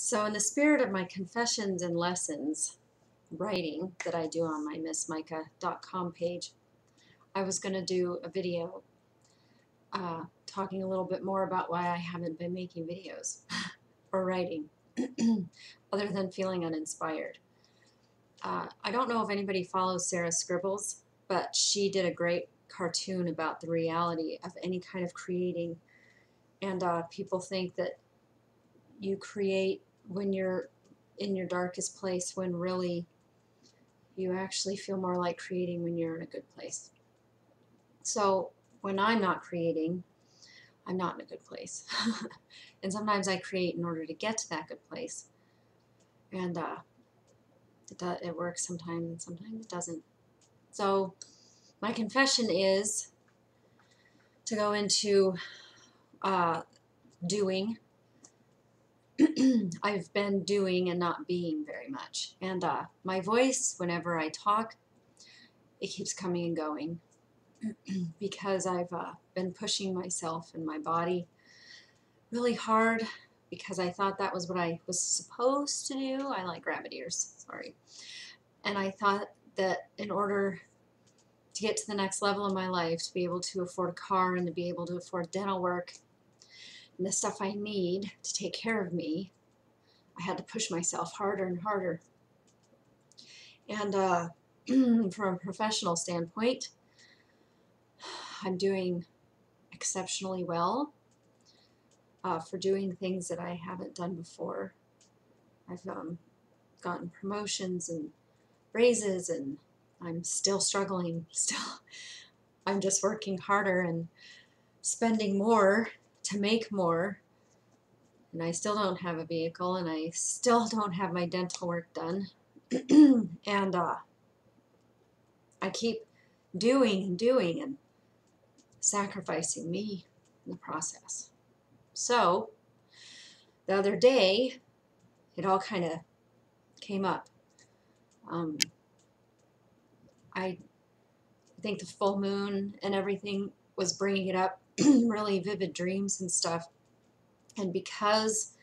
So in the spirit of my confessions and lessons writing that I do on my missmicah.com page, I was going to do a video talking a little bit more about why I haven't been making videos or writing other than feeling uninspired. I don't know if anybody follows Sarah Scribbles, but she did a great cartoon about the reality of any kind of creating, and people think that you create when you're in your darkest place, when really you actually feel more like creating when you're in a good place. So when I'm not creating, I'm not in a good place. And sometimes I create in order to get to that good place. And it works sometimes, and sometimes it doesn't. So my confession is to go into doing. I've been doing and not being very much. And my voice, whenever I talk, it keeps coming and going because I've been pushing myself and my body really hard because I thought that was what I was supposed to do. I like rabbit ears, sorry. And I thought that in order to get to the next level in my life, to be able to afford a car and to be able to afford dental work and the stuff I need to take care of me, I had to push myself harder and harder. And from a professional standpoint, I'm doing exceptionally well for doing things that I haven't done before. I've gotten promotions and raises, and I'm still struggling. I'm just working harder and spending more to make more. And I still don't have a vehicle, and I still don't have my dental work done. And I keep doing and doing and sacrificing me in the process. So the other day, it all kind of came up. I think the full moon and everything was bringing it up, really vivid dreams and stuff. And because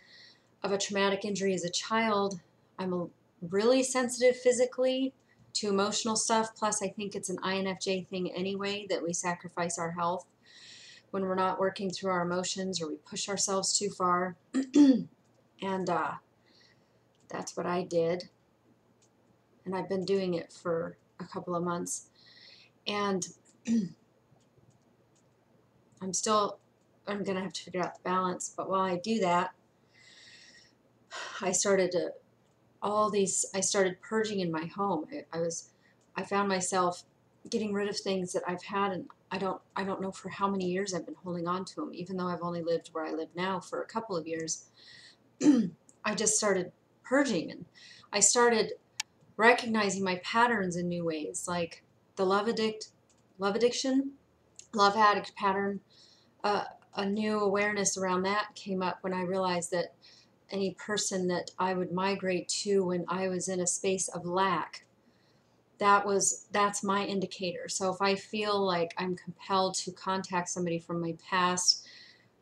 of a traumatic injury as a child, I'm really sensitive physically to emotional stuff. Plus, I think it's an INFJ thing anyway, that we sacrifice our health when we're not working through our emotions, or we push ourselves too far. And that's what I did. And I've been doing it for a couple of months. And I'm going to have to figure out the balance. But while I do that, I started purging in my home. I found myself getting rid of things that I've had, and I don't know for how many years I've been holding on to them, even though I've only lived where I live now for a couple of years. I just started purging, and I started recognizing my patterns in new ways, like the love addiction, love addict pattern. A new awareness around that came up when I realized that any person that I would migrate to when I was in a space of lack, that's my indicator. So if I feel like I'm compelled to contact somebody from my past,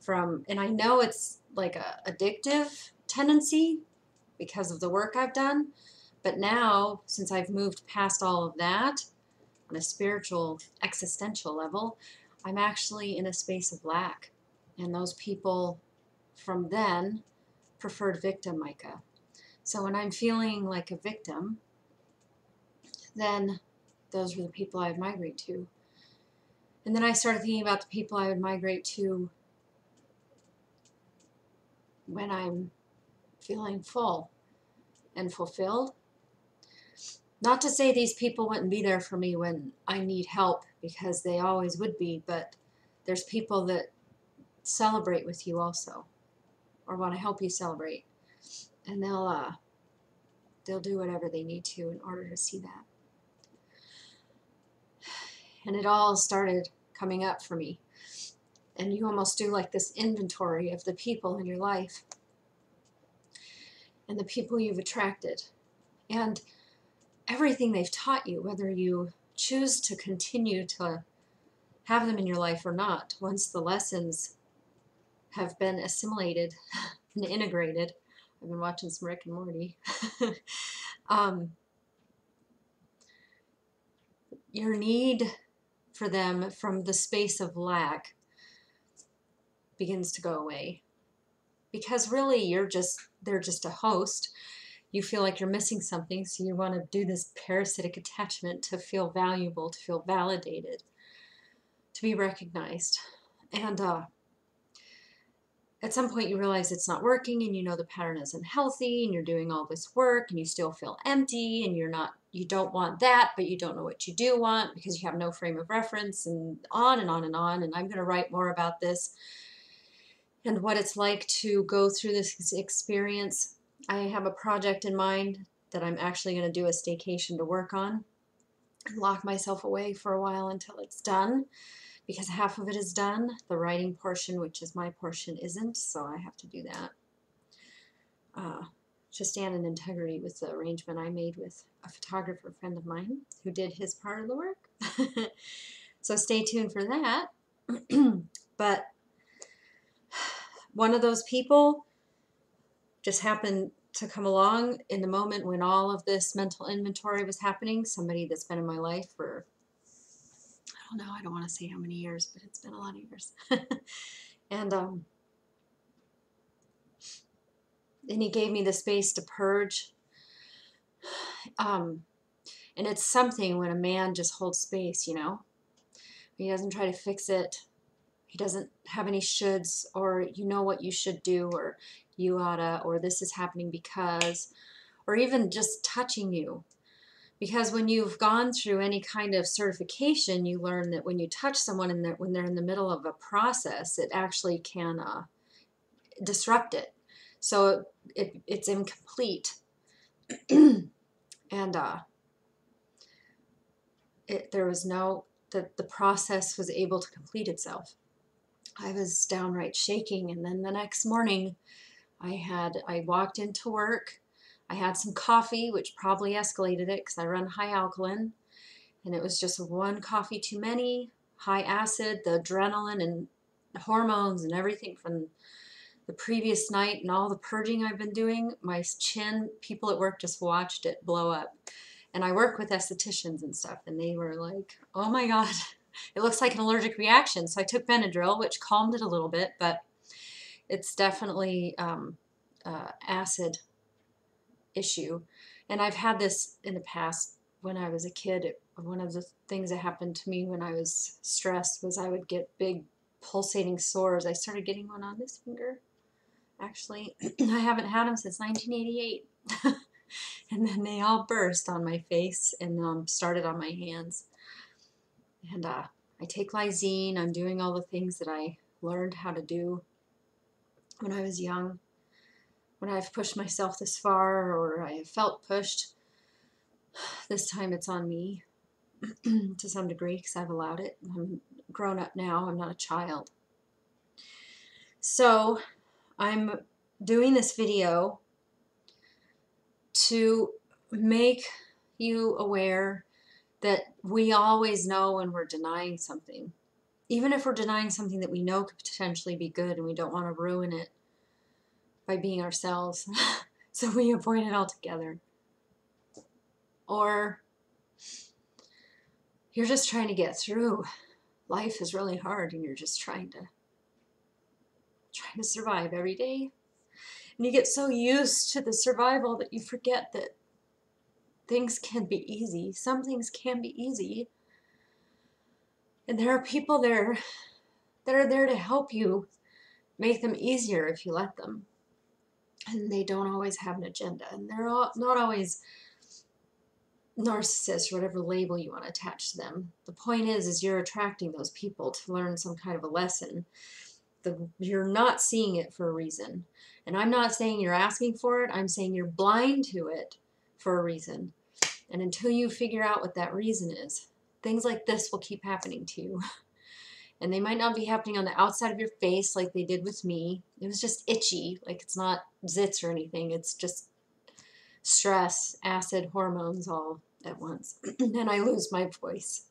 and I know it's like a addictive tendency because of the work I've done, but now, since I've moved past all of that on a spiritual, existential level, I'm actually in a space of lack. And those people from then preferred victim Micah. So when I'm feeling like a victim, then those were the people I would migrate to. And then I started thinking about the people I would migrate to when I'm feeling full and fulfilled. Not to say these people wouldn't be there for me when I need help, because they always would be, but there's people that celebrate with you also, or want to help you celebrate, and they'll do whatever they need to in order to see that. And it all started coming up for me, and you almost do like this inventory of the people in your life and the people you've attracted and everything they've taught you, whether you choose to continue to have them in your life or not. Once the lessons have been assimilated and integrated, I've been watching some Rick and Morty. um, your need for them from the space of lack begins to go away. Because really they're just a host. You feel like you're missing something, so you want to do this parasitic attachment to feel valuable, to feel validated, to be recognized. And at some point you realize it's not working, and you know the pattern isn't healthy, and you're doing all this work and you still feel empty, and you don't want that, but you don't know what you do want because you have no frame of reference, and on and on and on. And I'm going to write more about this and what it's like to go through this experience. I have a project in mind that I'm actually going to do a staycation to work on and lock myself away for a while until it's done, because half of it is done. The writing portion, which is my portion, isn't, so I have to do that. To stand in integrity with the arrangement I made with a photographer friend of mine who did his part of the work. So stay tuned for that. But one of those people just happened to come along in the moment when all of this mental inventory was happening. Somebody that's been in my life for, I don't know, I don't want to say how many years, but it's been a lot of years. And he gave me the space to purge. And it's something when a man just holds space, you know. He doesn't try to fix it. He doesn't have any shoulds, or you know what you should do, or you oughta, or this is happening because, or even just touching you. Because when you've gone through any kind of certification, you learn that when you touch someone when they're in the middle of a process, it actually can disrupt it. So it's incomplete. And the process was able to complete itself. I was downright shaking, and then the next morning I walked into work. I had some coffee, which probably escalated it because I run high alkaline, and it was just one coffee too many, high acid, the adrenaline and hormones and everything from the previous night and all the purging I've been doing. My chin, people at work just watched it blow up. And I work with estheticians and stuff, and they were like, oh my God, it looks like an allergic reaction. So I took Benadryl, which calmed it a little bit, but it's definitely acid issue. And I've had this in the past when I was a kid. One of the things that happened to me when I was stressed was I would get big pulsating sores. I started getting one on this finger, actually. I haven't had them since 1988. And then they all burst on my face and started on my hands. And I take lysine. I'm doing all the things that I learned how to do when I was young. When I've pushed myself this far, or I have felt pushed, this time it's on me to some degree because I've allowed it. I'm grown up now. I'm not a child. So I'm doing this video to make you aware that we always know when we're denying something. Even if we're denying something that we know could potentially be good and we don't want to ruin it by being ourselves. So we avoid it altogether. Or you're just trying to get through. Life is really hard and you're just trying to survive every day. And you get so used to the survival that you forget that things can be easy. Some things can be easy. And there are people there that are there to help you make them easier if you let them. And they don't always have an agenda. And they're not always narcissists, or whatever label you want to attach to them. The point is you're attracting those people to learn some kind of a lesson. You're not seeing it for a reason. And I'm not saying you're asking for it. I'm saying you're blind to it for a reason. And until you figure out what that reason is, things like this will keep happening to you. And they might not be happening on the outside of your face like they did with me. It was just itchy. Like, it's not zits or anything. It's just stress, acid, hormones all at once. And I lose my voice.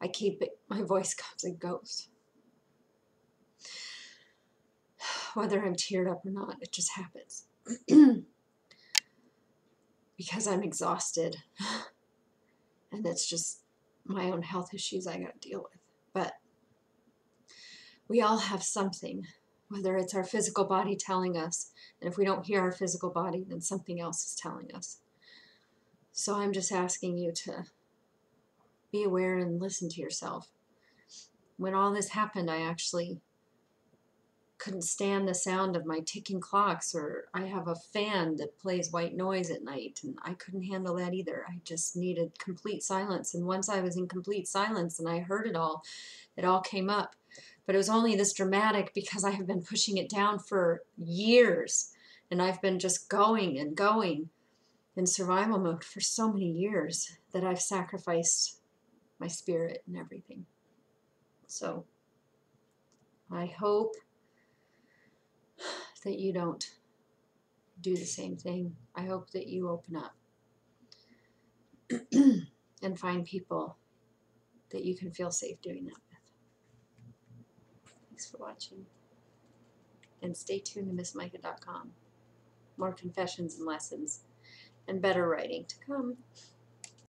I keep it. My voice comes and goes. Whether I'm teared up or not, it just happens. because I'm exhausted. And that's just my own health issues I got to deal with. But we all have something, whether it's our physical body telling us, and if we don't hear our physical body, then something else is telling us. So I'm just asking you to be aware and listen to yourself. When all this happened, I actually couldn't stand the sound of my ticking clocks, or I have a fan that plays white noise at night, and I couldn't handle that either. I just needed complete silence. And once I was in complete silence and I heard it all came up. But it was only this dramatic because I have been pushing it down for years, and I've been just going and going in survival mode for so many years that I've sacrificed my spirit and everything. So I hope that you don't do the same thing. I hope that you open up and find people that you can feel safe doing that with. Thanks for watching. And stay tuned to MissMicah.com. More confessions and lessons and better writing to come.